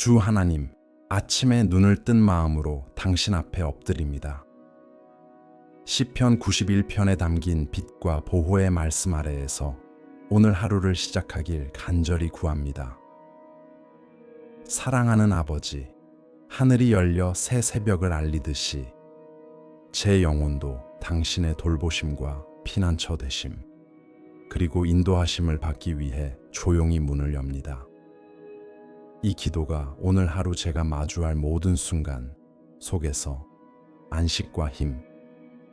주 하나님, 아침에 눈을 뜬 마음으로 당신 앞에 엎드립니다. 시편 91편에 담긴 빛과 보호의 말씀 아래에서 오늘 하루를 시작하길 간절히 구합니다. 사랑하는 아버지, 하늘이 열려 새 새벽을 알리듯이 제 영혼도 당신의 돌보심과 피난처 되심, 그리고 인도하심을 받기 위해 조용히 문을 엽니다. 이 기도가 오늘 하루 제가 마주할 모든 순간 속에서 안식과 힘,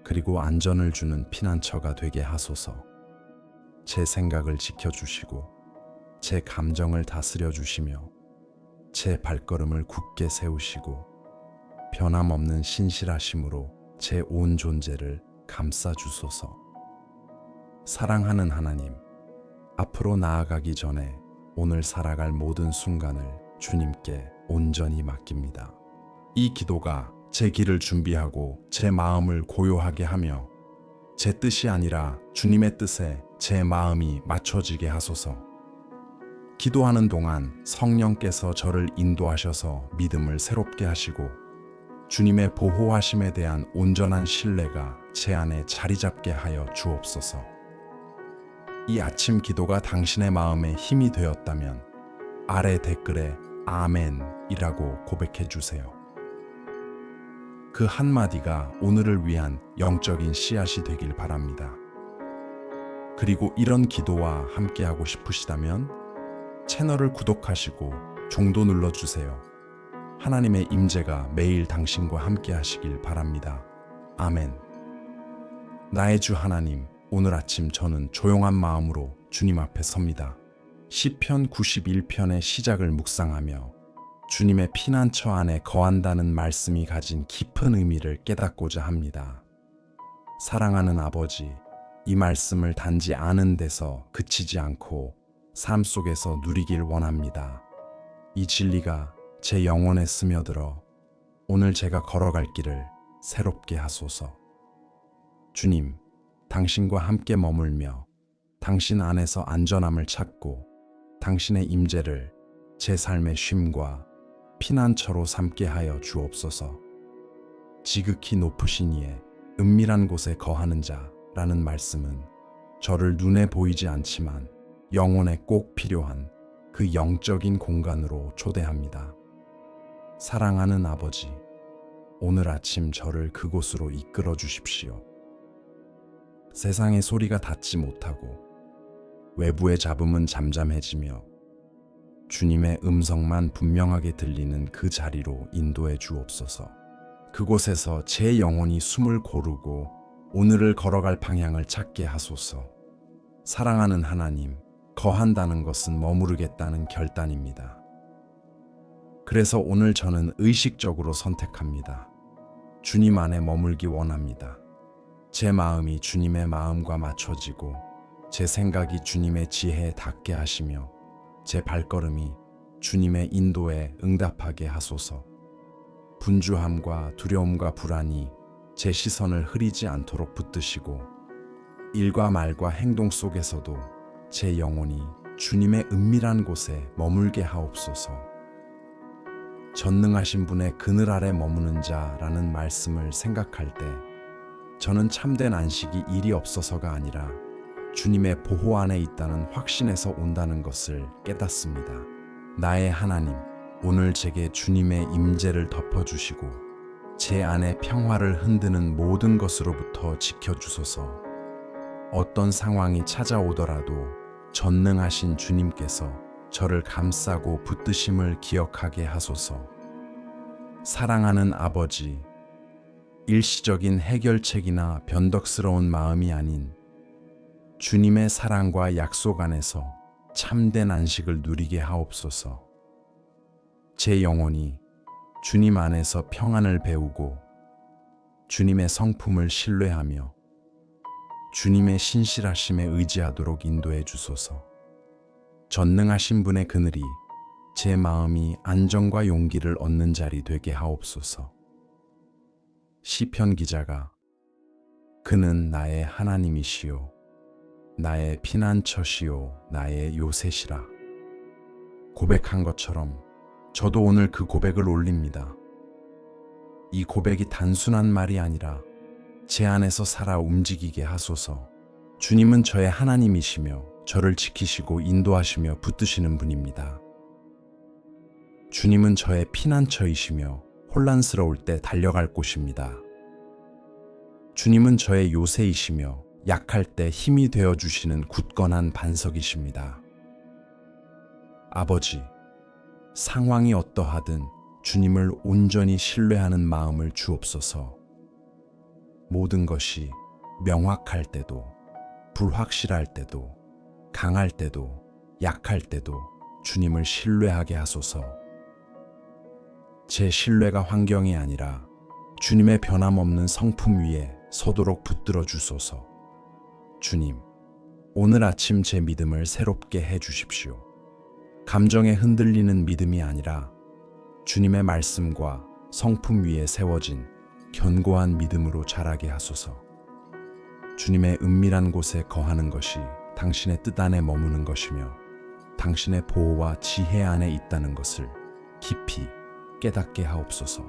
그리고 안전을 주는 피난처가 되게 하소서. 제 생각을 지켜주시고 제 감정을 다스려 주시며 제 발걸음을 굳게 세우시고 변함없는 신실하심으로 제 온 존재를 감싸 주소서. 사랑하는 하나님, 앞으로 나아가기 전에 오늘 살아갈 모든 순간을 주님께 온전히 맡깁니다. 이 기도가 제 길을 준비하고 제 마음을 고요하게 하며 제 뜻이 아니라 주님의 뜻에 제 마음이 맞춰지게 하소서. 기도하는 동안 성령께서 저를 인도하셔서 믿음을 새롭게 하시고 주님의 보호하심에 대한 온전한 신뢰가 제 안에 자리 잡게 하여 주옵소서. 이 아침 기도가 당신의 마음에 힘이 되었다면 아래 댓글에 아멘이라고 고백해 주세요. 그 한마디가 오늘을 위한 영적인 씨앗이 되길 바랍니다. 그리고 이런 기도와 함께하고 싶으시다면 채널을 구독하시고 종도 눌러주세요. 하나님의 임재가 매일 당신과 함께 하시길 바랍니다. 아멘. 나의 주 하나님, 오늘 아침 저는 조용한 마음으로 주님 앞에 섭니다. 시편 91편의 시작을 묵상하며 주님의 피난처 안에 거한다는 말씀이 가진 깊은 의미를 깨닫고자 합니다. 사랑하는 아버지, 이 말씀을 단지 아는 데서 그치지 않고 삶 속에서 누리길 원합니다. 이 진리가 제 영혼에 스며들어 오늘 제가 걸어갈 길을 새롭게 하소서. 주님, 당신과 함께 머물며 당신 안에서 안전함을 찾고 당신의 임재를 제 삶의 쉼과 피난처로 삼게 하여 주옵소서. 지극히 높으신 이의 은밀한 곳에 거하는 자라는 말씀은 저를 눈에 보이지 않지만 영혼에 꼭 필요한 그 영적인 공간으로 초대합니다. 사랑하는 아버지, 오늘 아침 저를 그곳으로 이끌어 주십시오. 세상의 소리가 닿지 못하고 외부의 잡음은 잠잠해지며 주님의 음성만 분명하게 들리는 그 자리로 인도해 주옵소서. 그곳에서 제 영혼이 숨을 고르고 오늘을 걸어갈 방향을 찾게 하소서. 사랑하는 하나님, 거한다는 것은 머무르겠다는 결단입니다. 그래서 오늘 저는 의식적으로 선택합니다. 주님 안에 머물기 원합니다. 제 마음이 주님의 마음과 맞춰지고 제 생각이 주님의 지혜에 닿게 하시며 제 발걸음이 주님의 인도에 응답하게 하소서. 분주함과 두려움과 불안이 제 시선을 흐리지 않도록 붙드시고 일과 말과 행동 속에서도 제 영혼이 주님의 은밀한 곳에 머물게 하옵소서. 전능하신 분의 그늘 아래 머무는 자라는 말씀을 생각할 때 저는 참된 안식이 일이 없어서가 아니라 주님의 보호 안에 있다는 확신에서 온다는 것을 깨닫습니다. 나의 하나님, 오늘 제게 주님의 임재를 덮어주시고 제 안에 평화를 흔드는 모든 것으로부터 지켜주소서. 어떤 상황이 찾아오더라도 전능하신 주님께서 저를 감싸고 붙드심을 기억하게 하소서. 사랑하는 아버지, 일시적인 해결책이나 변덕스러운 마음이 아닌 주님의 사랑과 약속 안에서 참된 안식을 누리게 하옵소서. 제 영혼이 주님 안에서 평안을 배우고 주님의 성품을 신뢰하며 주님의 신실하심에 의지하도록 인도해 주소서. 전능하신 분의 그늘이 제 마음이 안정과 용기를 얻는 자리 되게 하옵소서. 시편 기자가 그는 나의 하나님이시요 나의 피난처시요 나의 요새시라 고백한 것처럼 저도 오늘 그 고백을 올립니다. 이 고백이 단순한 말이 아니라 제 안에서 살아 움직이게 하소서. 주님은 저의 하나님이시며 저를 지키시고 인도하시며 붙드시는 분입니다. 주님은 저의 피난처이시며 혼란스러울 때 달려갈 곳입니다. 주님은 저의 요새이시며 약할 때 힘이 되어주시는 굳건한 반석이십니다. 아버지, 상황이 어떠하든 주님을 온전히 신뢰하는 마음을 주옵소서. 모든 것이 명확할 때도, 불확실할 때도, 강할 때도, 약할 때도 주님을 신뢰하게 하소서. 제 신뢰가 환경이 아니라 주님의 변함없는 성품 위에 서도록 붙들어 주소서. 주님, 오늘 아침 제 믿음을 새롭게 해 주십시오. 감정에 흔들리는 믿음이 아니라 주님의 말씀과 성품 위에 세워진 견고한 믿음으로 자라게 하소서. 주님의 은밀한 곳에 거하는 것이 당신의 뜻 안에 머무는 것이며 당신의 보호와 지혜 안에 있다는 것을 깊이 깨닫게 하옵소서.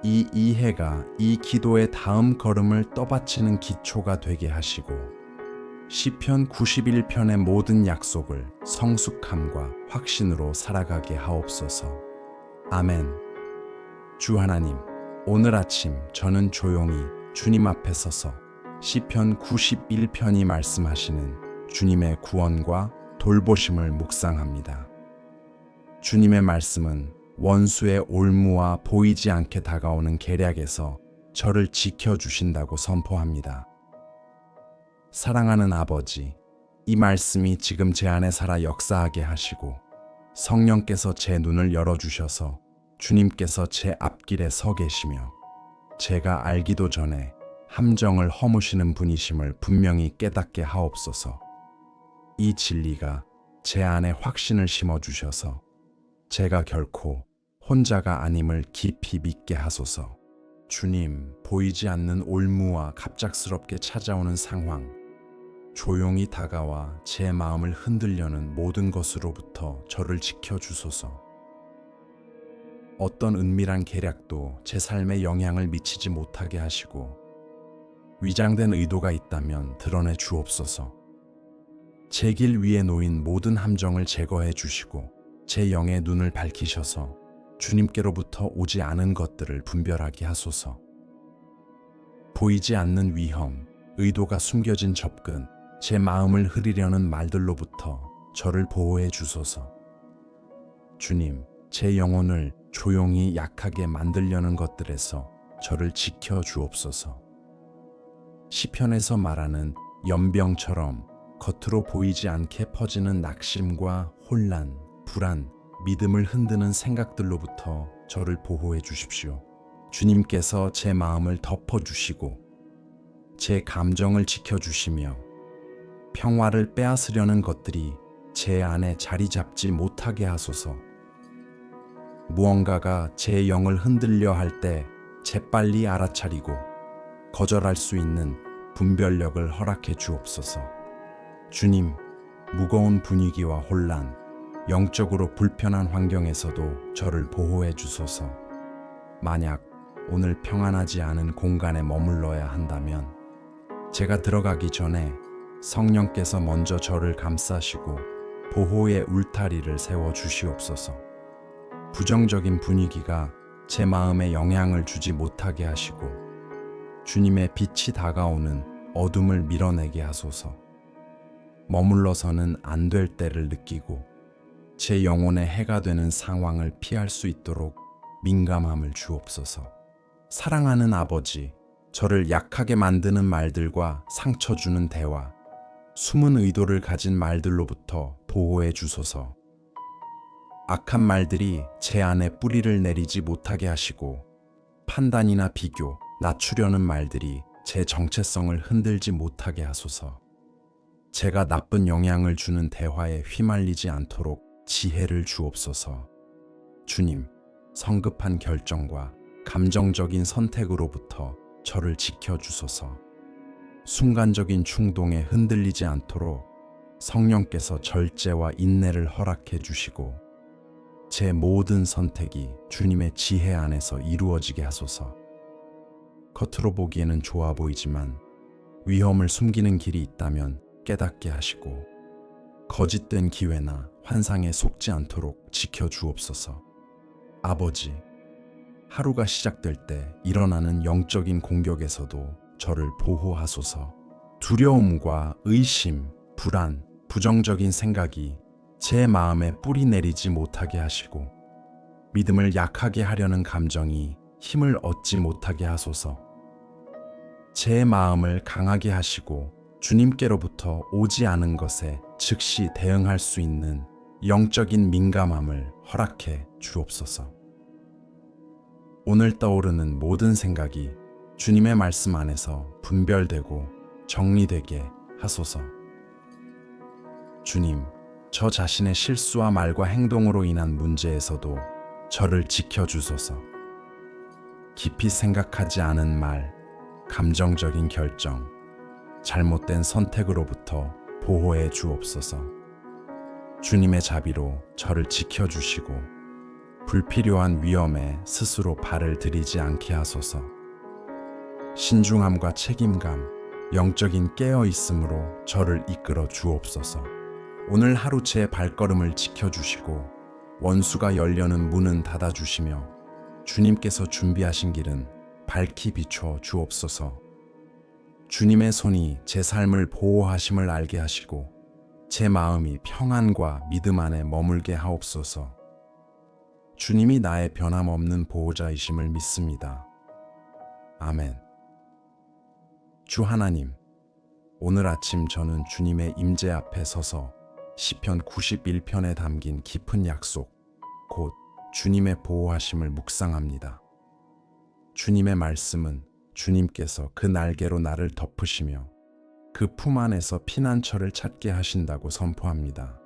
이 이해가 이 기도의 다음 걸음을 떠받치는 기초가 되게 하시고 시편 91편의 모든 약속을 성숙함과 확신으로 살아가게 하옵소서. 아멘. 주 하나님, 오늘 아침 저는 조용히 주님 앞에 서서 시편 91편이 말씀하시는 주님의 구원과 돌보심을 묵상합니다. 주님의 말씀은 원수의 올무와 보이지 않게 다가오는 계략에서 저를 지켜주신다고 선포합니다. 사랑하는 아버지, 이 말씀이 지금 제 안에 살아 역사하게 하시고 성령께서 제 눈을 열어주셔서 주님께서 제 앞길에 서 계시며 제가 알기도 전에 함정을 허무시는 분이심을 분명히 깨닫게 하옵소서. 이 진리가 제 안에 확신을 심어주셔서 제가 결코 혼자가 아님을 깊이 믿게 하소서. 주님, 보이지 않는 올무와 갑작스럽게 찾아오는 상황, 조용히 다가와 제 마음을 흔들려는 모든 것으로부터 저를 지켜주소서. 어떤 은밀한 계략도 제 삶에 영향을 미치지 못하게 하시고 위장된 의도가 있다면 드러내 주옵소서. 제 길 위에 놓인 모든 함정을 제거해 주시고 제 영의 눈을 밝히셔서 주님께로부터 오지 않은 것들을 분별하게 하소서. 보이지 않는 위험, 의도가 숨겨진 접근, 제 마음을 흐리려는 말들로부터 저를 보호해 주소서. 주님, 제 영혼을 조용히 약하게 만들려는 것들에서 저를 지켜 주옵소서. 시편에서 말하는 연병처럼 겉으로 보이지 않게 퍼지는 낙심과 혼란, 불안, 믿음을 흔드는 생각들로부터 저를 보호해 주십시오. 주님께서 제 마음을 덮어주시고 제 감정을 지켜주시며 평화를 빼앗으려는 것들이 제 안에 자리 잡지 못하게 하소서. 무언가가 제 영을 흔들려 할 때 재빨리 알아차리고 거절할 수 있는 분별력을 허락해 주옵소서. 주님, 무거운 분위기와 혼란, 영적으로 불편한 환경에서도 저를 보호해 주소서. 만약 오늘 평안하지 않은 공간에 머물러야 한다면 제가 들어가기 전에 성령께서 먼저 저를 감싸시고 보호의 울타리를 세워 주시옵소서. 부정적인 분위기가 제 마음에 영향을 주지 못하게 하시고 주님의 빛이 다가오는 어둠을 밀어내게 하소서. 머물러서는 안 될 때를 느끼고 제 영혼에 해가 되는 상황을 피할 수 있도록 민감함을 주옵소서. 사랑하는 아버지, 저를 약하게 만드는 말들과 상처 주는 대화, 숨은 의도를 가진 말들로부터 보호해 주소서. 악한 말들이 제 안에 뿌리를 내리지 못하게 하시고 판단이나 비교, 낮추려는 말들이 제 정체성을 흔들지 못하게 하소서. 제가 나쁜 영향을 주는 대화에 휘말리지 않도록 지혜를 주옵소서. 주님, 성급한 결정과 감정적인 선택으로부터 저를 지켜주소서. 순간적인 충동에 흔들리지 않도록 성령께서 절제와 인내를 허락해 주시고 제 모든 선택이 주님의 지혜 안에서 이루어지게 하소서. 겉으로 보기에는 좋아 보이지만 위험을 숨기는 길이 있다면 깨닫게 하시고 거짓된 기회나 환상에 속지 않도록 지켜주옵소서. 아버지, 하루가 시작될 때 일어나는 영적인 공격에서도 저를 보호하소서. 두려움과 의심, 불안, 부정적인 생각이 제 마음에 뿌리 내리지 못하게 하시고 믿음을 약하게 하려는 감정이 힘을 얻지 못하게 하소서. 제 마음을 강하게 하시고 주님께로부터 오지 않은 것에 즉시 대응할 수 있는 영적인 민감함을 허락해 주옵소서. 오늘 떠오르는 모든 생각이 주님의 말씀 안에서 분별되고 정리되게 하소서. 주님, 저 자신의 실수와 말과 행동으로 인한 문제에서도 저를 지켜주소서. 깊이 생각하지 않은 말, 감정적인 결정, 잘못된 선택으로부터 보호해 주옵소서. 주님의 자비로 저를 지켜주시고 불필요한 위험에 스스로 발을 들이지 않게 하소서. 신중함과 책임감, 영적인 깨어있음으로 저를 이끌어 주옵소서. 오늘 하루 제 발걸음을 지켜주시고 원수가 열려는 문은 닫아주시며 주님께서 준비하신 길은 밝히 비춰 주옵소서. 주님의 손이 제 삶을 보호하심을 알게 하시고 제 마음이 평안과 믿음 안에 머물게 하옵소서. 주님이 나의 변함없는 보호자이심을 믿습니다. 아멘. 주 하나님, 오늘 아침 저는 주님의 임재 앞에 서서 시편 91편에 담긴 깊은 약속, 곧 주님의 보호하심을 묵상합니다. 주님의 말씀은 주님께서 그 날개로 나를 덮으시며 그 품 안에서 피난처를 찾게 하신다고 선포합니다.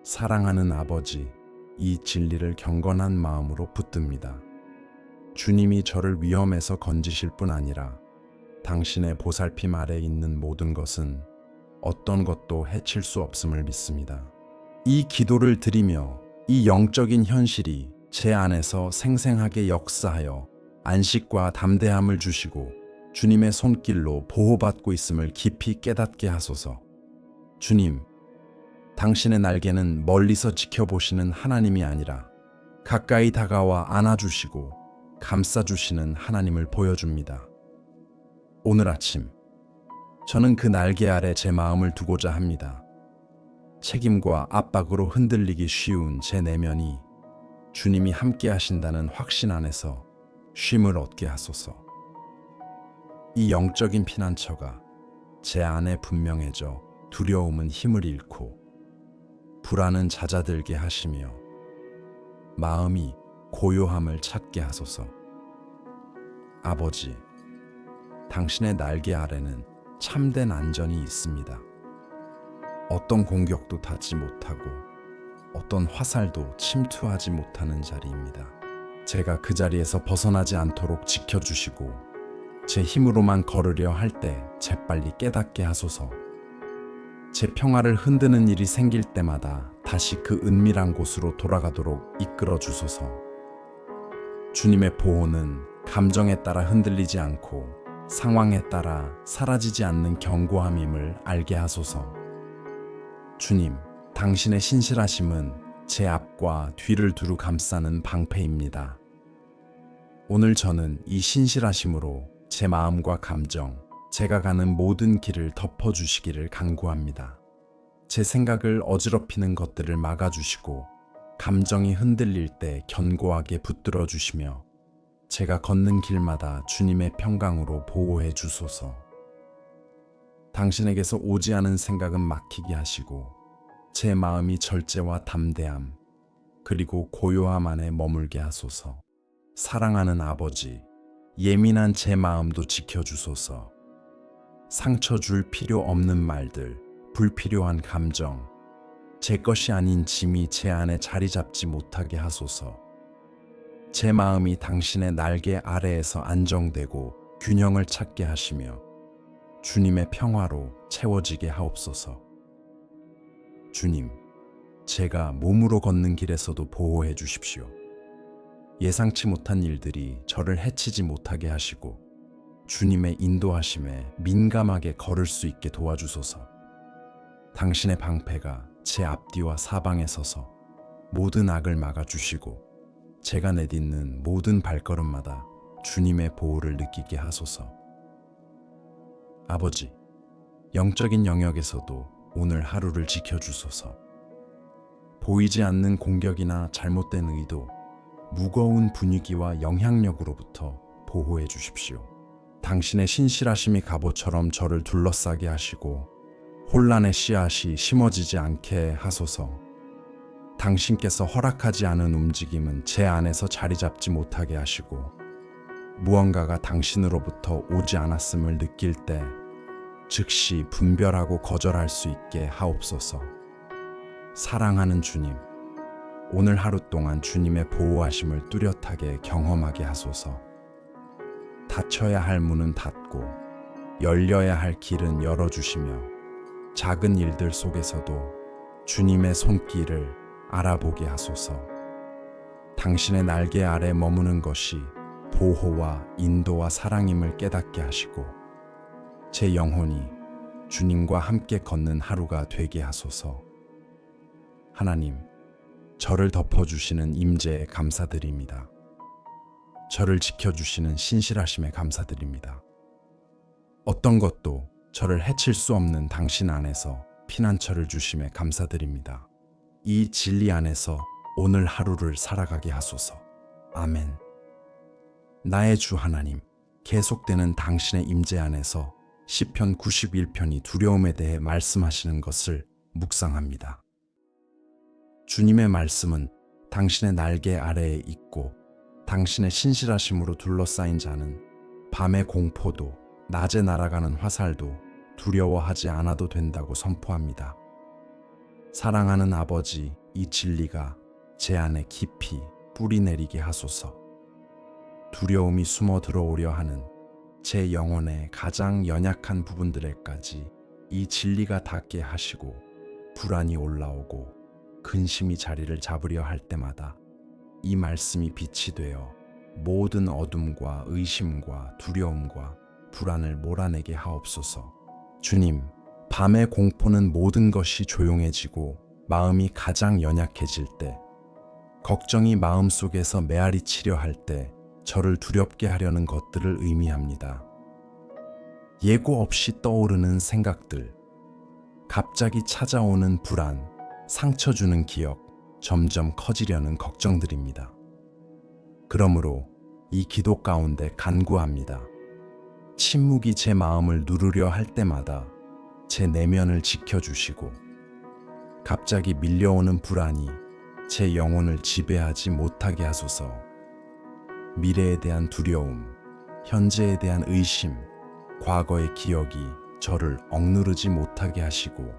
사랑하는 아버지, 이 진리를 경건한 마음으로 붙듭니다. 주님이 저를 위험에서 건지실 뿐 아니라 당신의 보살핌 아래 있는 모든 것은 어떤 것도 해칠 수 없음을 믿습니다. 이 기도를 드리며 이 영적인 현실이 제 안에서 생생하게 역사하여 안식과 담대함을 주시고 주님의 손길로 보호받고 있음을 깊이 깨닫게 하소서. 주님, 당신의 날개는 멀리서 지켜보시는 하나님이 아니라 가까이 다가와 안아주시고 감싸주시는 하나님을 보여줍니다. 오늘 아침, 저는 그 날개 아래 제 마음을 두고자 합니다. 책임과 압박으로 흔들리기 쉬운 제 내면이 주님이 함께 하신다는 확신 안에서 쉼을 얻게 하소서. 이 영적인 피난처가 제 안에 분명해져 두려움은 힘을 잃고 불안은 잦아들게 하시며 마음이 고요함을 찾게 하소서. 아버지, 당신의 날개 아래는 참된 안전이 있습니다. 어떤 공격도 닿지 못하고 어떤 화살도 침투하지 못하는 자리입니다. 제가 그 자리에서 벗어나지 않도록 지켜주시고 제 힘으로만 걸으려 할 때 재빨리 깨닫게 하소서. 제 평화를 흔드는 일이 생길 때마다 다시 그 은밀한 곳으로 돌아가도록 이끌어 주소서. 주님의 보호는 감정에 따라 흔들리지 않고 상황에 따라 사라지지 않는 견고함임을 알게 하소서. 주님, 당신의 신실하심은 제 앞과 뒤를 두루 감싸는 방패입니다. 오늘 저는 이 신실하심으로 제 마음과 감정, 제가 가는 모든 길을 덮어주시기를 간구합니다. 제 생각을 어지럽히는 것들을 막아주시고 감정이 흔들릴 때 견고하게 붙들어 주시며 제가 걷는 길마다 주님의 평강으로 보호해 주소서. 당신에게서 오지 않은 생각은 막히게 하시고 제 마음이 절제와 담대함 그리고 고요함 안에 머물게 하소서. 사랑하는 아버지, 예민한 제 마음도 지켜주소서. 상처 줄 필요 없는 말들, 불필요한 감정, 제 것이 아닌 짐이 제 안에 자리 잡지 못하게 하소서. 제 마음이 당신의 날개 아래에서 안정되고 균형을 찾게 하시며 주님의 평화로 채워지게 하옵소서. 주님, 제가 몸으로 걷는 길에서도 보호해 주십시오. 예상치 못한 일들이 저를 해치지 못하게 하시고 주님의 인도하심에 민감하게 걸을 수 있게 도와주소서. 당신의 방패가 제 앞뒤와 사방에 서서 모든 악을 막아주시고 제가 내딛는 모든 발걸음마다 주님의 보호를 느끼게 하소서. 아버지, 영적인 영역에서도 오늘 하루를 지켜주소서. 보이지 않는 공격이나 잘못된 의도, 무거운 분위기와 영향력으로부터 보호해 주십시오. 당신의 신실하심이 갑옷처럼 저를 둘러싸게 하시고 혼란의 씨앗이 심어지지 않게 하소서. 당신께서 허락하지 않은 움직임은 제 안에서 자리 잡지 못하게 하시고 무언가가 당신으로부터 오지 않았음을 느낄 때 즉시 분별하고 거절할 수 있게 하옵소서. 사랑하는 주님, 오늘 하루 동안 주님의 보호하심을 뚜렷하게 경험하게 하소서. 닫혀야 할 문은 닫고 열려야 할 길은 열어주시며 작은 일들 속에서도 주님의 손길을 알아보게 하소서. 당신의 날개 아래 머무는 것이 보호와 인도와 사랑임을 깨닫게 하시고 제 영혼이 주님과 함께 걷는 하루가 되게 하소서. 하나님, 저를 덮어주시는 임재에 감사드립니다. 저를 지켜주시는 신실하심에 감사드립니다. 어떤 것도 저를 해칠 수 없는 당신 안에서 피난처를 주심에 감사드립니다. 이 진리 안에서 오늘 하루를 살아가게 하소서. 아멘. 나의 주 하나님, 계속되는 당신의 임재 안에서 시편 91편이 두려움에 대해 말씀하시는 것을 묵상합니다. 주님의 말씀은 당신의 날개 아래에 있고 당신의 신실하심으로 둘러싸인 자는 밤의 공포도 낮에 날아가는 화살도 두려워하지 않아도 된다고 선포합니다. 사랑하는 아버지, 이 진리가 제 안에 깊이 뿌리 내리게 하소서. 두려움이 숨어 들어오려 하는 제 영혼의 가장 연약한 부분들에까지 이 진리가 닿게 하시고 불안이 올라오고 근심이 자리를 잡으려 할 때마다 이 말씀이 빛이 되어 모든 어둠과 의심과 두려움과 불안을 몰아내게 하옵소서. 주님, 밤의 공포는 모든 것이 조용해지고 마음이 가장 연약해질 때, 걱정이 마음속에서 메아리 치려 할 때 저를 두렵게 하려는 것들을 의미합니다. 예고 없이 떠오르는 생각들, 갑자기 찾아오는 불안, 상처 주는 기억, 점점 커지려는 걱정들입니다. 그러므로 이 기도 가운데 간구합니다. 침묵이 제 마음을 누르려 할 때마다 제 내면을 지켜주시고 갑자기 밀려오는 불안이 제 영혼을 지배하지 못하게 하소서. 미래에 대한 두려움, 현재에 대한 의심, 과거의 기억이 저를 억누르지 못하게 하시고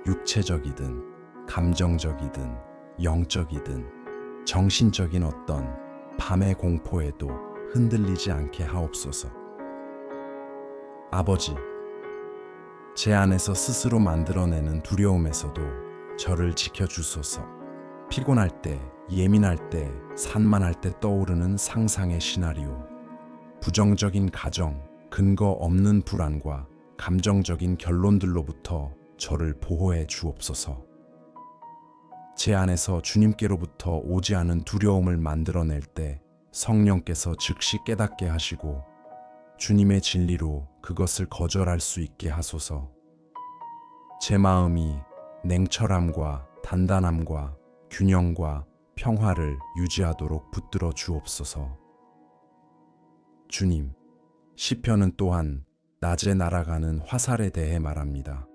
육체적이든 감정적이든 영적이든 정신적인 어떤 밤의 공포에도 흔들리지 않게 하옵소서. 아버지, 제 안에서 스스로 만들어내는 두려움에서도 저를 지켜주소서. 피곤할 때, 예민할 때, 산만할 때 떠오르는 상상의 시나리오, 부정적인 가정, 근거 없는 불안과 감정적인 결론들로부터 저를 보호해 주옵소서. 제 안에서 주님께로부터 오지 않은 두려움을 만들어낼 때 성령께서 즉시 깨닫게 하시고 주님의 진리로 그것을 거절할 수 있게 하소서. 제 마음이 냉철함과 단단함과 균형과 평화를 유지하도록 붙들어 주옵소서. 주님, 시편은 또한 낮에 날아가는 화살에 대해 말합니다.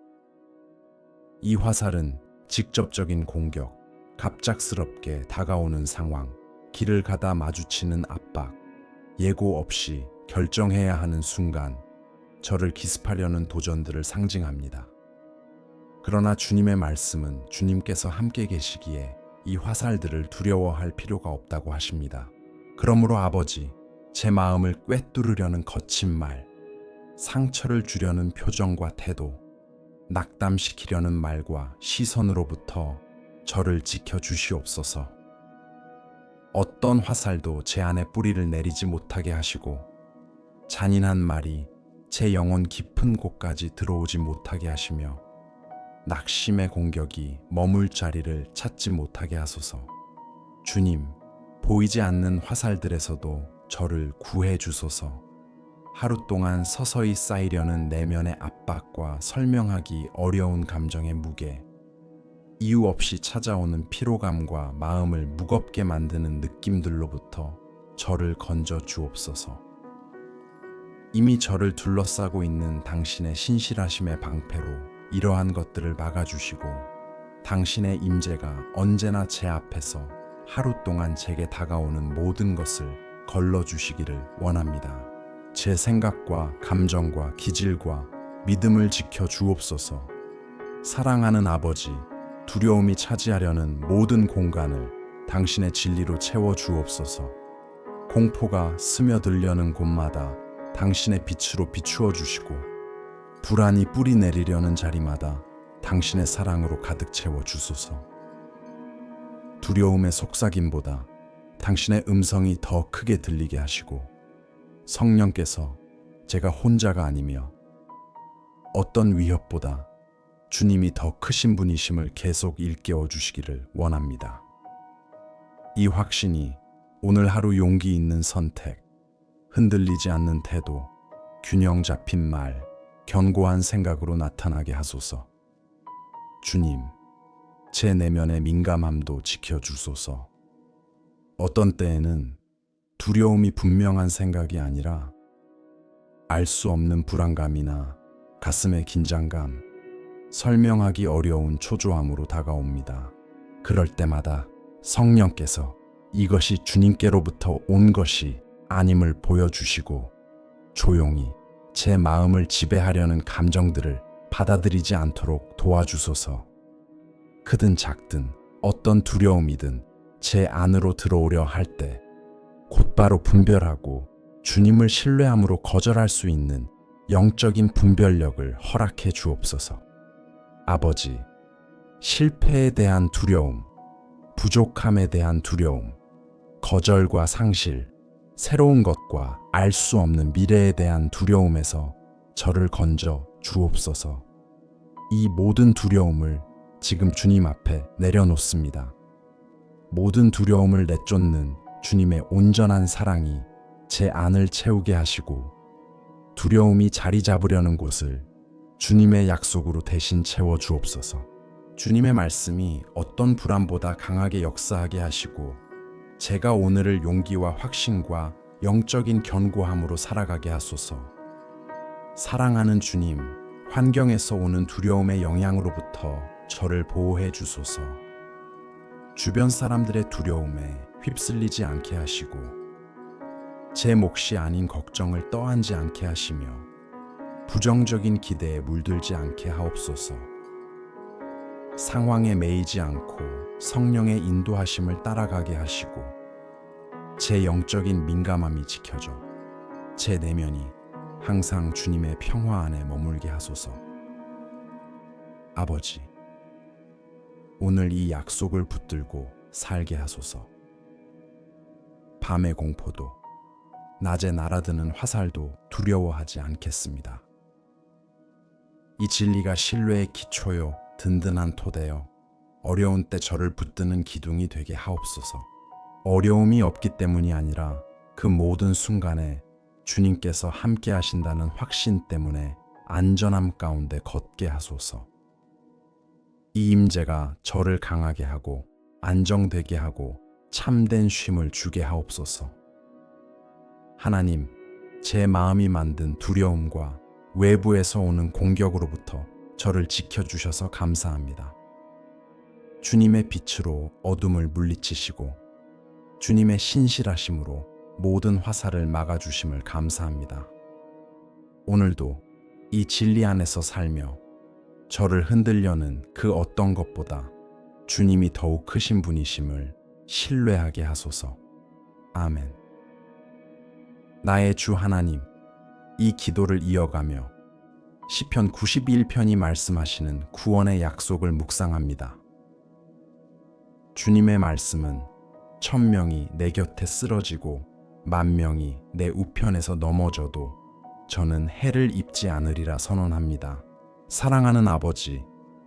이 화살은 직접적인 공격, 갑작스럽게 다가오는 상황, 길을 가다 마주치는 압박, 예고 없이 결정해야 하는 순간, 저를 기습하려는 도전들을 상징합니다. 그러나 주님의 말씀은 주님께서 함께 계시기에 이 화살들을 두려워할 필요가 없다고 하십니다. 그러므로 아버지, 제 마음을 꿰뚫으려는 거친 말, 상처를 주려는 표정과 태도, 낙담시키려는 말과 시선으로부터 저를 지켜주시옵소서. 어떤 화살도 제 안에 뿌리를 내리지 못하게 하시고 잔인한 말이 제 영혼 깊은 곳까지 들어오지 못하게 하시며 낙심의 공격이 머물 자리를 찾지 못하게 하소서. 주님, 보이지 않는 화살들에서도 저를 구해 주소서. 하루 동안 서서히 쌓이려는 내면의 압박과 설명하기 어려운 감정의 무게, 이유 없이 찾아오는 피로감과 마음을 무겁게 만드는 느낌들로부터 저를 건져 주옵소서. 이미 저를 둘러싸고 있는 당신의 신실하심의 방패로 이러한 것들을 막아주시고 당신의 임재가 언제나 제 앞에서 하루 동안 제게 다가오는 모든 것을 걸러주시기를 원합니다. 제 생각과 감정과 기질과 믿음을 지켜 주옵소서. 사랑하는 아버지, 두려움이 차지하려는 모든 공간을 당신의 진리로 채워 주옵소서. 공포가 스며들려는 곳마다 당신의 빛으로 비추어 주시고 불안이 뿌리 내리려는 자리마다 당신의 사랑으로 가득 채워 주소서. 두려움의 속삭임보다 당신의 음성이 더 크게 들리게 하시고 성령께서 제가 혼자가 아니며 어떤 위협보다 주님이 더 크신 분이심을 계속 일깨워 주시기를 원합니다. 이 확신이 오늘 하루 용기 있는 선택, 흔들리지 않는 태도, 균형 잡힌 말, 견고한 생각으로 나타나게 하소서. 주님, 제 내면의 민감함도 지켜주소서. 어떤 때에는 두려움이 분명한 생각이 아니라 알 수 없는 불안감이나 가슴의 긴장감, 설명하기 어려운 초조함으로 다가옵니다. 그럴 때마다 성령께서 이것이 주님께로부터 온 것이 아님을 보여주시고 조용히 제 마음을 지배하려는 감정들을 받아들이지 않도록 도와주소서. 크든 작든 어떤 두려움이든 제 안으로 들어오려 할 때 곧바로 분별하고 주님을 신뢰함으로 거절할 수 있는 영적인 분별력을 허락해 주옵소서. 아버지, 실패에 대한 두려움, 부족함에 대한 두려움, 거절과 상실, 새로운 것과 알 수 없는 미래에 대한 두려움에서 저를 건져 주옵소서. 이 모든 두려움을 지금 주님 앞에 내려놓습니다. 모든 두려움을 내쫓는 주님의 온전한 사랑이 제 안을 채우게 하시고 두려움이 자리 잡으려는 곳을 주님의 약속으로 대신 채워 주옵소서. 주님의 말씀이 어떤 불안보다 강하게 역사하게 하시고 제가 오늘을 용기와 확신과 영적인 견고함으로 살아가게 하소서. 사랑하는 주님, 환경에서 오는 두려움의 영향으로부터 저를 보호해 주소서. 주변 사람들의 두려움에 휩쓸리지 않게 하시고 제 몫이 아닌 걱정을 떠안지 않게 하시며 부정적인 기대에 물들지 않게 하옵소서. 상황에 매이지 않고 성령의 인도하심을 따라가게 하시고 제 영적인 민감함이 지켜져 제 내면이 항상 주님의 평화 안에 머물게 하소서. 아버지, 오늘 이 약속을 붙들고 살게 하소서. 밤의 공포도 낮에 날아드는 화살도 두려워하지 않겠습니다. 이 진리가 신뢰의 기초요 든든한 토대요 어려운 때 저를 붙드는 기둥이 되게 하옵소서. 어려움이 없기 때문이 아니라 그 모든 순간에 주님께서 함께 하신다는 확신 때문에 안전함 가운데 걷게 하소서. 이 임재가 저를 강하게 하고 안정되게 하고 참된 쉼을 주게 하옵소서. 하나님, 제 마음이 만든 두려움과 외부에서 오는 공격으로부터 저를 지켜주셔서 감사합니다. 주님의 빛으로 어둠을 물리치시고 주님의 신실하심으로 모든 화살을 막아주심을 감사합니다. 오늘도 이 진리 안에서 살며 저를 흔들려는 그 어떤 것보다 주님이 더욱 크신 분이심을 신뢰하게 하소서. 아멘. 나의 주 하나님, 이 기도를 이어가며 시편 91편이 말씀하시는 구원의 약속을 묵상합니다. 주님의 말씀은 1000명이 내 곁에 쓰러지고 10,000명이 내 우편에서 넘어져도 저는 해를 입지 않으리라 선언합니다. 사랑하는 아버지,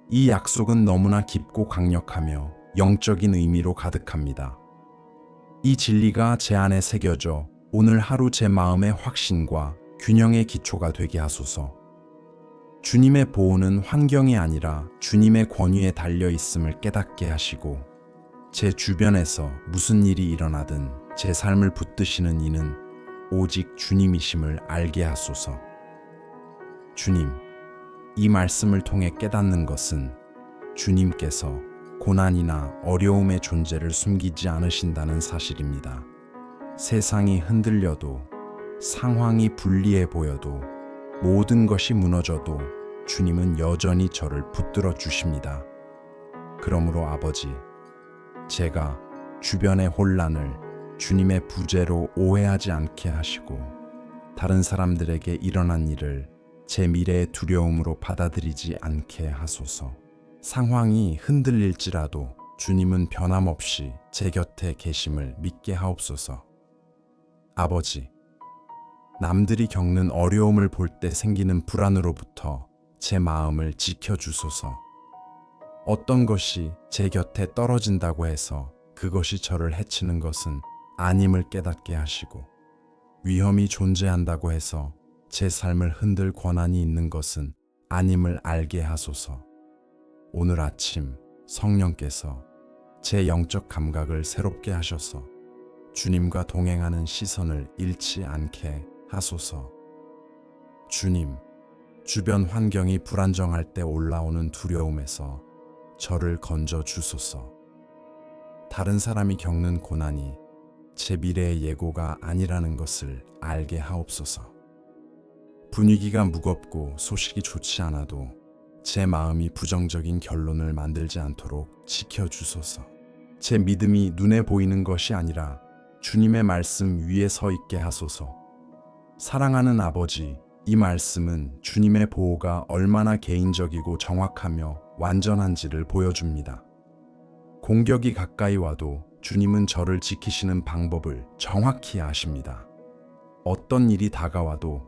이 약속은 너무나 깊고 강력하며 영적인 의미로 가득합니다. 이 진리가 제 안에 새겨져 오늘 하루 제 마음의 확신과 균형의 기초가 되게 하소서. 주님의 보호는 환경이 아니라 주님의 권위에 달려 있음을 깨닫게 하시고, 제 주변에서 무슨 일이 일어나든 제 삶을 붙드시는 이는 오직 주님이심을 알게 하소서. 주님, 이 말씀을 통해 깨닫는 것은 주님께서 고난이나 어려움의 존재를 숨기지 않으신다는 사실입니다. 세상이 흔들려도, 상황이 불리해 보여도, 모든 것이 무너져도 주님은 여전히 저를 붙들어 주십니다. 그러므로 아버지, 제가 주변의 혼란을 주님의 부재로 오해하지 않게 하시고, 다른 사람들에게 일어난 일을 제 미래의 두려움으로 받아들이지 않게 하소서. 상황이 흔들릴지라도 주님은 변함없이 제 곁에 계심을 믿게 하옵소서. 아버지, 남들이 겪는 어려움을 볼 때 생기는 불안으로부터 제 마음을 지켜주소서. 어떤 것이 제 곁에 떨어진다고 해서 그것이 저를 해치는 것은 아님을 깨닫게 하시고, 위험이 존재한다고 해서 제 삶을 흔들 권한이 있는 것은 아님을 알게 하소서. 오늘 아침 성령께서 제 영적 감각을 새롭게 하셔서 주님과 동행하는 시선을 잃지 않게 하소서. 주님, 주변 환경이 불안정할 때 올라오는 두려움에서 저를 건져 주소서. 다른 사람이 겪는 고난이 제 미래의 예고가 아니라는 것을 알게 하옵소서. 분위기가 무겁고 소식이 좋지 않아도 제 마음이 부정적인 결론을 만들지 않도록 지켜주소서. 제 믿음이 눈에 보이는 것이 아니라 주님의 말씀 위에 서 있게 하소서. 사랑하는 아버지, 이 말씀은 주님의 보호가 얼마나 개인적이고 정확하며 완전한지를 보여줍니다. 공격이 가까이 와도 주님은 저를 지키시는 방법을 정확히 아십니다. 어떤 일이 다가와도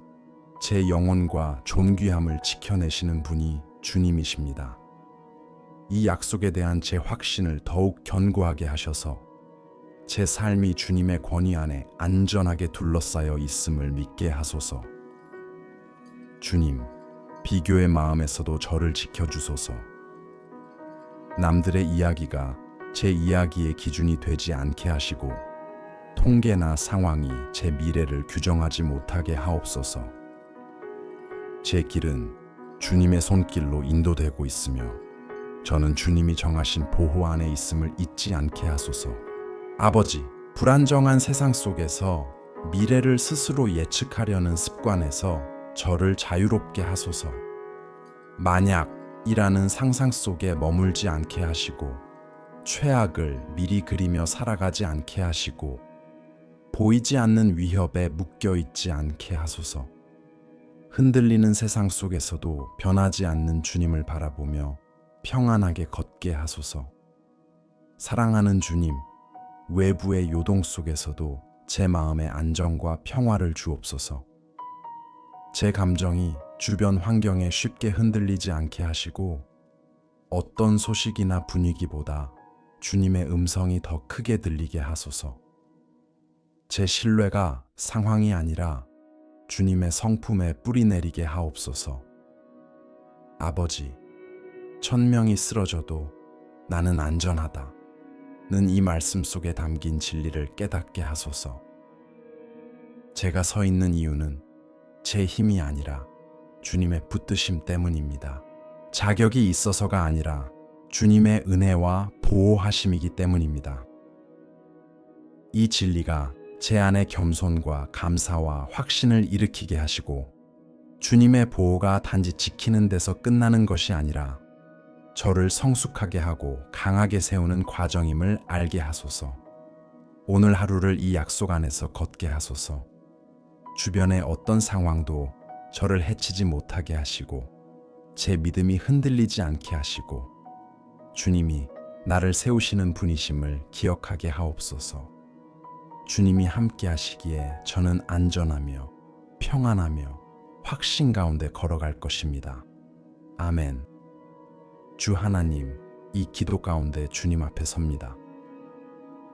제 영혼과 존귀함을 지켜내시는 분이 주님이십니다. 이 약속에 대한 제 확신을 더욱 견고하게 하셔서 제 삶이 주님의 권위 안에 안전하게 둘러싸여 있음을 믿게 하소서. 주님, 비교의 마음에서도 저를 지켜주소서. 남들의 이야기가 제 이야기의 기준이 되지 않게 하시고, 통계나 상황이 제 미래를 규정하지 못하게 하옵소서. 제 길은 주님의 손길로 인도되고 있으며, 저는 주님이 정하신 보호 안에 있음을 잊지 않게 하소서. 아버지, 불안정한 세상 속에서 미래를 스스로 예측하려는 습관에서 저를 자유롭게 하소서. 만약이라는 상상 속에 머물지 않게 하시고, 최악을 미리 그리며 살아가지 않게 하시고, 보이지 않는 위협에 묶여 있지 않게 하소서. 흔들리는 세상 속에서도 변하지 않는 주님을 바라보며 평안하게 걷게 하소서. 사랑하는 주님, 외부의 요동 속에서도 제 마음의 안정과 평화를 주옵소서. 제 감정이 주변 환경에 쉽게 흔들리지 않게 하시고, 어떤 소식이나 분위기보다 주님의 음성이 더 크게 들리게 하소서. 제 신뢰가 상황이 아니라 주님의 성품에 뿌리내리게 하옵소서. 아버지, 1000명이 쓰러져도 나는 안전하다 는 이 말씀 속에 담긴 진리를 깨닫게 하소서. 제가 서 있는 이유는 제 힘이 아니라 주님의 붙드심 때문입니다. 자격이 있어서가 아니라 주님의 은혜와 보호하심이기 때문입니다. 이 진리가 제 안에 겸손과 감사와 확신을 일으키게 하시고, 주님의 보호가 단지 지키는 데서 끝나는 것이 아니라 저를 성숙하게 하고 강하게 세우는 과정임을 알게 하소서. 오늘 하루를 이 약속 안에서 걷게 하소서. 주변의 어떤 상황도 저를 해치지 못하게 하시고, 제 믿음이 흔들리지 않게 하시고, 주님이 나를 세우시는 분이심을 기억하게 하옵소서. 주님이 함께 하시기에 저는 안전하며 평안하며 확신 가운데 걸어갈 것입니다. 아멘. 주 하나님, 이 기도 가운데 주님 앞에 섭니다.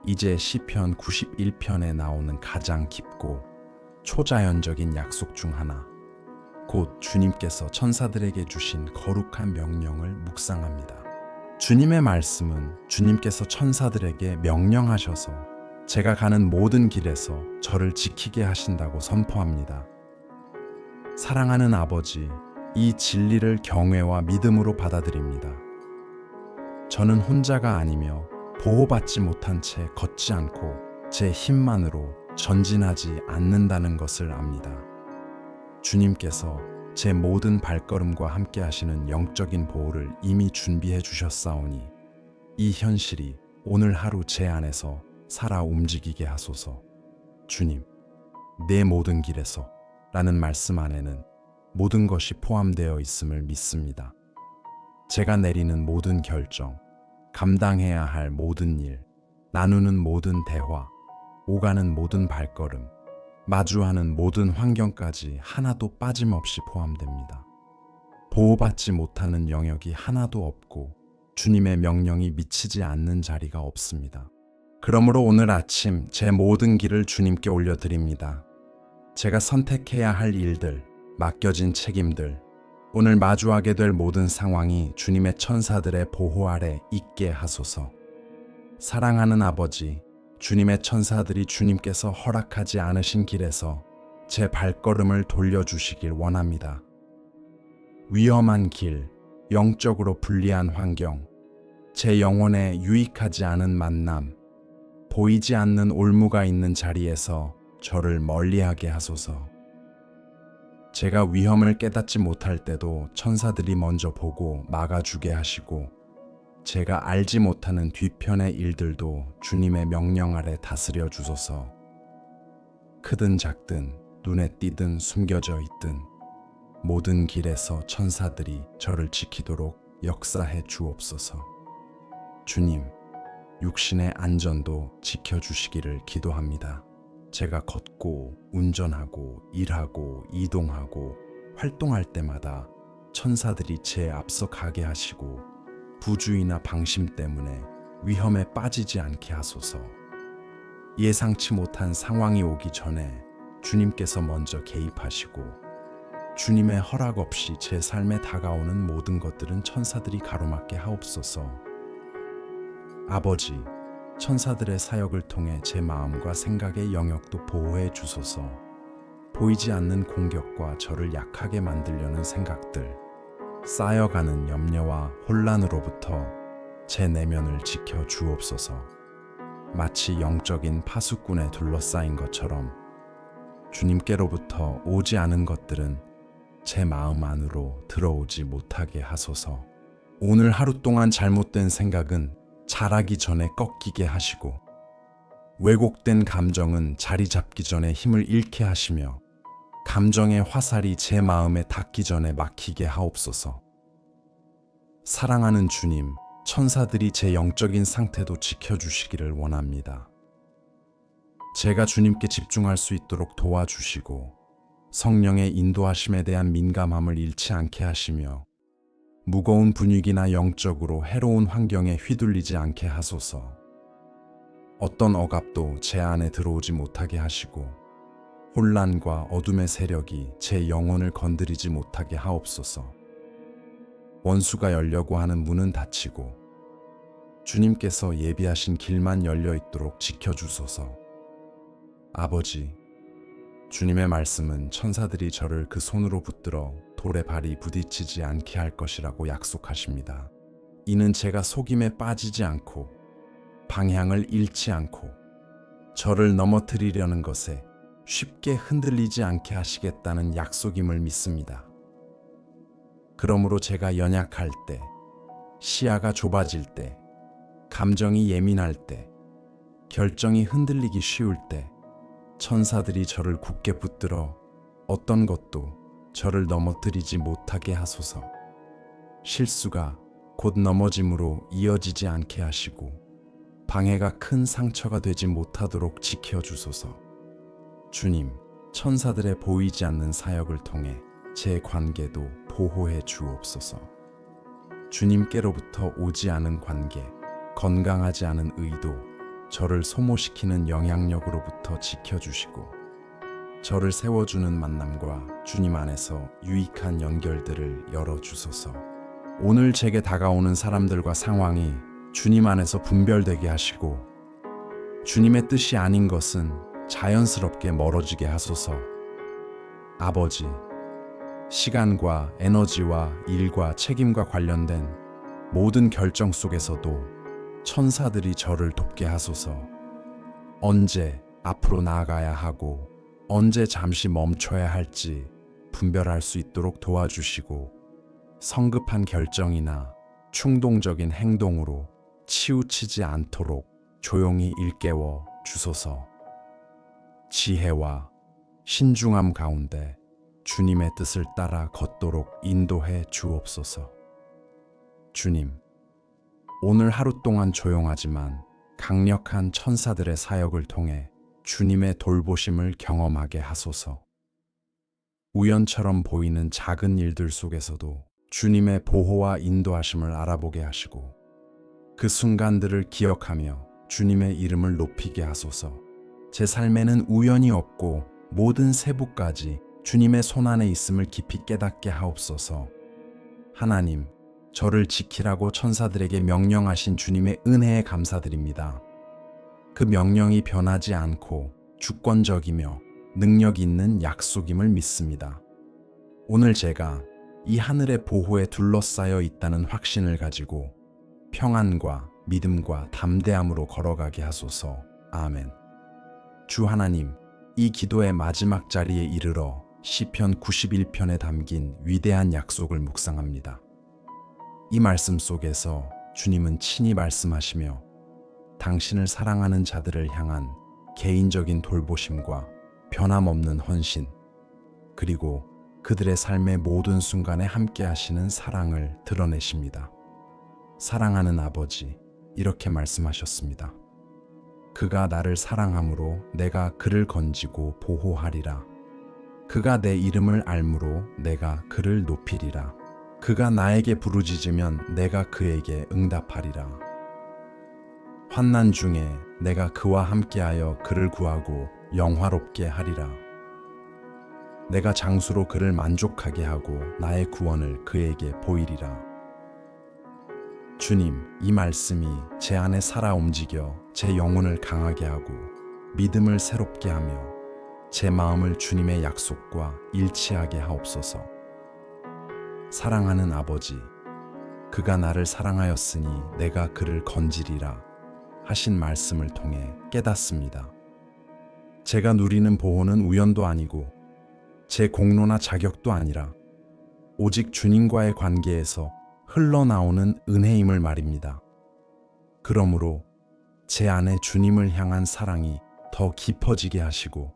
이제 시편 91편에 나오는 가장 깊고 초자연적인 약속 중 하나, 곧 주님께서 천사들에게 주신 거룩한 명령을 묵상합니다. 주님의 말씀은 주님께서 천사들에게 명령하셔서 제가 가는 모든 길에서 저를 지키게 하신다고 선포합니다. 사랑하는 아버지, 이 진리를 경외와 믿음으로 받아들입니다. 저는 혼자가 아니며 보호받지 못한 채 걷지 않고 제 힘만으로 전진하지 않는다는 것을 압니다. 주님께서 제 모든 발걸음과 함께 하시는 영적인 보호를 이미 준비해 주셨사오니 이 현실이 오늘 하루 제 안에서 살아 움직이게 하소서. 주님, 내 모든 길에서 라는 말씀 안에는 모든 것이 포함되어 있음을 믿습니다. 제가 내리는 모든 결정, 감당해야 할 모든 일, 나누는 모든 대화, 오가는 모든 발걸음, 마주하는 모든 환경까지 하나도 빠짐없이 포함됩니다. 보호받지 못하는 영역이 하나도 없고 주님의 명령이 미치지 않는 자리가 없습니다. 그러므로 오늘 아침 제 모든 길을 주님께 올려드립니다. 제가 선택해야 할 일들, 맡겨진 책임들, 오늘 마주하게 될 모든 상황이 주님의 천사들의 보호 아래 있게 하소서. 사랑하는 아버지, 주님의 천사들이 주님께서 허락하지 않으신 길에서 제 발걸음을 돌려주시길 원합니다. 위험한 길, 영적으로 불리한 환경, 제 영혼에 유익하지 않은 만남, 보이지 않는 올무가 있는 자리에서 저를 멀리하게 하소서. 제가 위험을 깨닫지 못할 때도 천사들이 먼저 보고 막아주게 하시고 제가 알지 못하는 뒤편의 일들도 주님의 명령 아래 다스려 주소서. 크든 작든 눈에 띄든 숨겨져 있든 모든 길에서 천사들이 저를 지키도록 역사해 주옵소서. 주님, 육신의 안전도 지켜주시기를 기도합니다. 제가 걷고 운전하고 일하고 이동하고 활동할 때마다 천사들이 제 앞서 가게 하시고 부주의나 방심 때문에 위험에 빠지지 않게 하소서. 예상치 못한 상황이 오기 전에 주님께서 먼저 개입하시고 주님의 허락 없이 제 삶에 다가오는 모든 것들은 천사들이 가로막게 하옵소서. 아버지, 천사들의 사역을 통해 제 마음과 생각의 영역도 보호해 주소서. 보이지 않는 공격과 저를 약하게 만들려는 생각들, 쌓여가는 염려와 혼란으로부터 제 내면을 지켜 주옵소서. 마치 영적인 파수꾼에 둘러싸인 것처럼 주님께로부터 오지 않은 것들은 제 마음 안으로 들어오지 못하게 하소서. 오늘 하루 동안 잘못된 생각은 자라기 전에 꺾이게 하시고 왜곡된 감정은 자리 잡기 전에 힘을 잃게 하시며 감정의 화살이 제 마음에 닿기 전에 막히게 하옵소서. 사랑하는 주님, 천사들이 제 영적인 상태도 지켜주시기를 원합니다. 제가 주님께 집중할 수 있도록 도와주시고 성령의 인도하심에 대한 민감함을 잃지 않게 하시며 무거운 분위기나 영적으로 해로운 환경에 휘둘리지 않게 하소서. 어떤 억압도 제 안에 들어오지 못하게 하시고 혼란과 어둠의 세력이 제 영혼을 건드리지 못하게 하옵소서. 원수가 열려고 하는 문은 닫히고 주님께서 예비하신 길만 열려 있도록 지켜주소서. 아버지, 주님의 말씀은 천사들이 저를 그 손으로 붙들어 돌에 발이 부딪히지 않게 할 것이라고 약속하십니다. 이는 제가 속임에 빠지지 않고 방향을 잃지 않고 저를 넘어뜨리려는 것에 쉽게 흔들리지 않게 하시겠다는 약속임을 믿습니다. 그러므로 제가 연약할 때, 시야가 좁아질 때, 감정이 예민할 때, 결정이 흔들리기 쉬울 때 천사들이 저를 굳게 붙들어 어떤 것도 저를 넘어뜨리지 못하게 하소서. 실수가 곧 넘어짐으로 이어지지 않게 하시고 방해가 큰 상처가 되지 못하도록 지켜주소서. 주님, 천사들의 보이지 않는 사역을 통해 제 관계도 보호해 주옵소서. 주님께로부터 오지 않은 관계, 건강하지 않은 의도, 저를 소모시키는 영향력으로부터 지켜주시고 저를 세워주는 만남과 주님 안에서 유익한 연결들을 열어주소서. 오늘 제게 다가오는 사람들과 상황이 주님 안에서 분별되게 하시고 주님의 뜻이 아닌 것은 자연스럽게 멀어지게 하소서. 아버지, 시간과 에너지와 일과 책임과 관련된 모든 결정 속에서도 천사들이 저를 돕게 하소서. 언제 앞으로 나아가야 하고 언제 잠시 멈춰야 할지 분별할 수 있도록 도와주시고 성급한 결정이나 충동적인 행동으로 치우치지 않도록 조용히 일깨워 주소서. 지혜와 신중함 가운데 주님의 뜻을 따라 걷도록 인도해 주옵소서. 주님, 오늘 하루 동안 조용하지만 강력한 천사들의 사역을 통해 주님의 돌보심을 경험하게 하소서. 우연처럼 보이는 작은 일들 속에서도 주님의 보호와 인도하심을 알아보게 하시고 그 순간들을 기억하며 주님의 이름을 높이게 하소서. 제 삶에는 우연이 없고 모든 세부까지 주님의 손안에 있음을 깊이 깨닫게 하옵소서. 하나님, 저를 지키라고 천사들에게 명령하신 주님의 은혜에 감사드립니다. 그 명령이 변하지 않고 주권적이며 능력 있는 약속임을 믿습니다. 오늘 제가 이 하늘의 보호에 둘러싸여 있다는 확신을 가지고 평안과 믿음과 담대함으로 걸어가게 하소서. 아멘. 주 하나님, 이 기도의 마지막 자리에 이르러 시편 91편에 담긴 위대한 약속을 묵상합니다. 이 말씀 속에서 주님은 친히 말씀하시며 당신을 사랑하는 자들을 향한 개인적인 돌보심과 변함없는 헌신, 그리고 그들의 삶의 모든 순간에 함께 하시는 사랑을 드러내십니다. 사랑하는 아버지, 이렇게 말씀하셨습니다. 그가 나를 사랑함으로 내가 그를 건지고 보호하리라. 그가 내 이름을 알므로 내가 그를 높이리라. 그가 나에게 부르짖으면 내가 그에게 응답하리라. 환난 중에 내가 그와 함께하여 그를 구하고 영화롭게 하리라. 내가 장수로 그를 만족하게 하고 나의 구원을 그에게 보이리라. 주님, 이 말씀이 제 안에 살아 움직여 제 영혼을 강하게 하고 믿음을 새롭게 하며 제 마음을 주님의 약속과 일치하게 하옵소서. 사랑하는 아버지, 그가 나를 사랑하였으니 내가 그를 건지리라 하신 말씀을 통해 깨닫습니다. 제가 누리는 보호는 우연도 아니고 제 공로나 자격도 아니라 오직 주님과의 관계에서 흘러나오는 은혜임을 말입니다. 그러므로 제 안에 주님을 향한 사랑이 더 깊어지게 하시고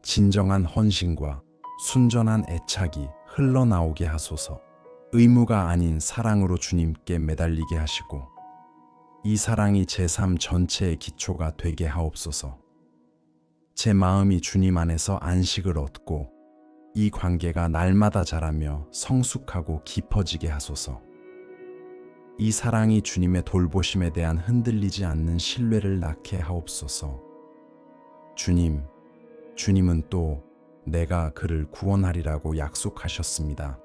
진정한 헌신과 순전한 애착이 흘러나오게 하소서. 의무가 아닌 사랑으로 주님께 매달리게 하시고 이 사랑이 제 삶 전체의 기초가 되게 하옵소서. 제 마음이 주님 안에서 안식을 얻고 이 관계가 날마다 자라며 성숙하고 깊어지게 하소서. 이 사랑이 주님의 돌보심에 대한 흔들리지 않는 신뢰를 낳게 하옵소서. 주님은 또 내가 그를 구원하리라고 약속하셨습니다.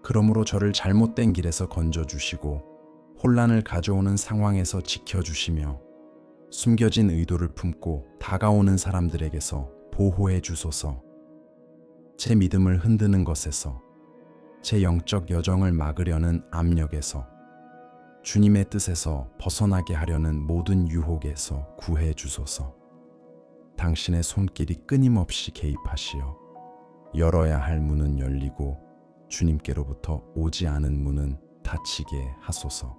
그러므로 저를 잘못된 길에서 건져주시고 혼란을 가져오는 상황에서 지켜주시며 숨겨진 의도를 품고 다가오는 사람들에게서 보호해 주소서. 제 믿음을 흔드는 것에서, 제 영적 여정을 막으려는 압력에서, 주님의 뜻에서 벗어나게 하려는 모든 유혹에서 구해 주소서. 당신의 손길이 끊임없이 개입하시어 열어야 할 문은 열리고 주님께로부터 오지 않은 문은 닫히게 하소서.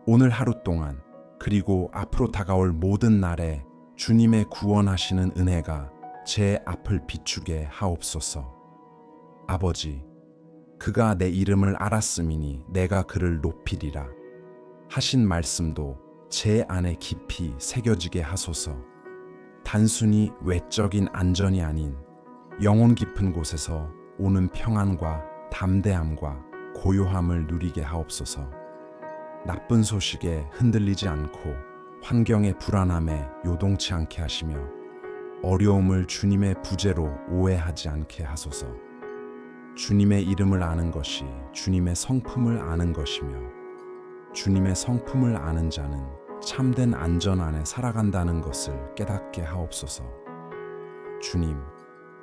오늘 하루 동안 그리고 앞으로 다가올 모든 날에 주님의 구원하시는 은혜가 제 앞을 비추게 하옵소서. 아버지, 그가 내 이름을 알았음이니 내가 그를 높이리라 하신 말씀도 제 안에 깊이 새겨지게 하소서. 단순히 외적인 안전이 아닌 영혼 깊은 곳에서 오는 평안과 담대함과 고요함을 누리게 하옵소서. 나쁜 소식에 흔들리지 않고 환경의 불안함에 요동치 않게 하시며 어려움을 주님의 부재로 오해하지 않게 하소서. 주님의 이름을 아는 것이 주님의 성품을 아는 것이며 주님의 성품을 아는 자는 참된 안전 안에 살아간다는 것을 깨닫게 하옵소서. 주님,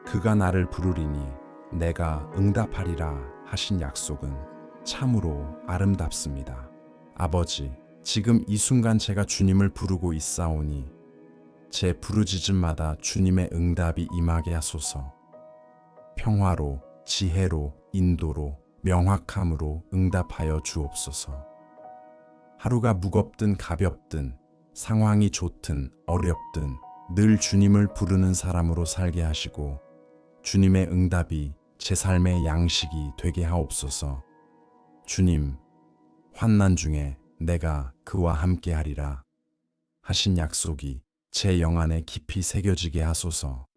그가 나를 부르리니 내가 응답하리라 하신 약속은 참으로 아름답습니다. 아버지, 지금 이 순간 제가 주님을 부르고 있사오니 제 부르짖음마다 주님의 응답이 임하게 하소서. 평화로, 지혜로, 인도로, 명확함으로 응답하여 주옵소서. 하루가 무겁든 가볍든 상황이 좋든 어렵든 늘 주님을 부르는 사람으로 살게 하시고 주님의 응답이 제 삶의 양식이 되게 하옵소서. 주님, 환난 중에 내가 그와 함께 하리라 하신 약속이 제 영안에 깊이 새겨지게 하소서.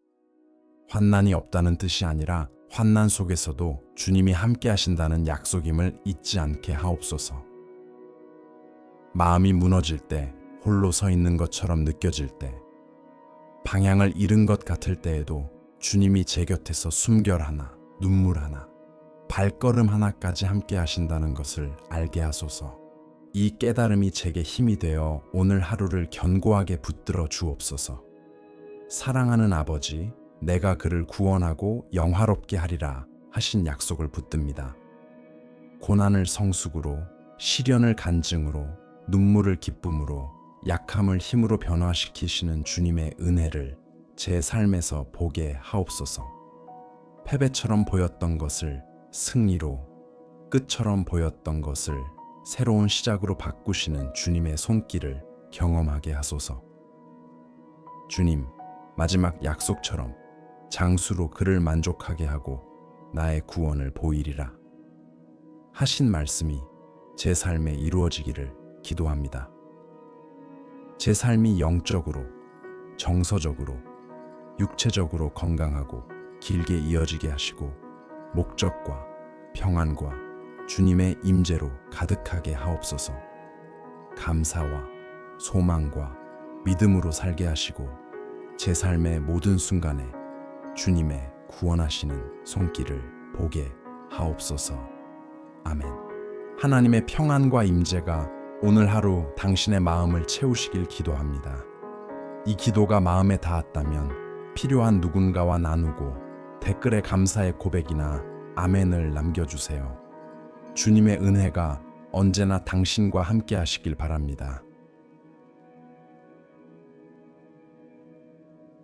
환난이 없다는 뜻이 아니라 환난 속에서도 주님이 함께 하신다는 약속임을 잊지 않게 하옵소서. 마음이 무너질 때, 홀로 서 있는 것처럼 느껴질 때, 방향을 잃은 것 같을 때에도 주님이 제 곁에서 숨결 하나, 눈물 하나, 발걸음 하나까지 함께 하신다는 것을 알게 하소서. 이 깨달음이 제게 힘이 되어 오늘 하루를 견고하게 붙들어 주옵소서. 사랑하는 아버지, 내가 그를 구원하고 영화롭게 하리라 하신 약속을 붙듭니다. 고난을 성숙으로, 시련을 간증으로, 눈물을 기쁨으로, 약함을 힘으로 변화시키시는 주님의 은혜를 제 삶에서 보게 하옵소서. 패배처럼 보였던 것을 승리로, 끝처럼 보였던 것을 새로운 시작으로 바꾸시는 주님의 손길을 경험하게 하소서. 주님, 마지막 약속처럼 장수로 그를 만족하게 하고 나의 구원을 보이리라 하신 말씀이 제 삶에 이루어지기를 기도합니다. 제 삶이 영적으로, 정서적으로, 육체적으로 건강하고 길게 이어지게 하시고 목적과 평안과 주님의 임재로 가득하게 하옵소서. 감사와 소망과 믿음으로 살게 하시고 제 삶의 모든 순간에 주님의 구원하시는 손길을 보게 하옵소서. 아멘. 하나님의 평안과 임재가 오늘 하루 당신의 마음을 채우시길 기도합니다. 이 기도가 마음에 닿았다면 필요한 누군가와 나누고 댓글에 감사의 고백이나 아멘을 남겨주세요. 주님의 은혜가 언제나 당신과 함께 하시길 바랍니다.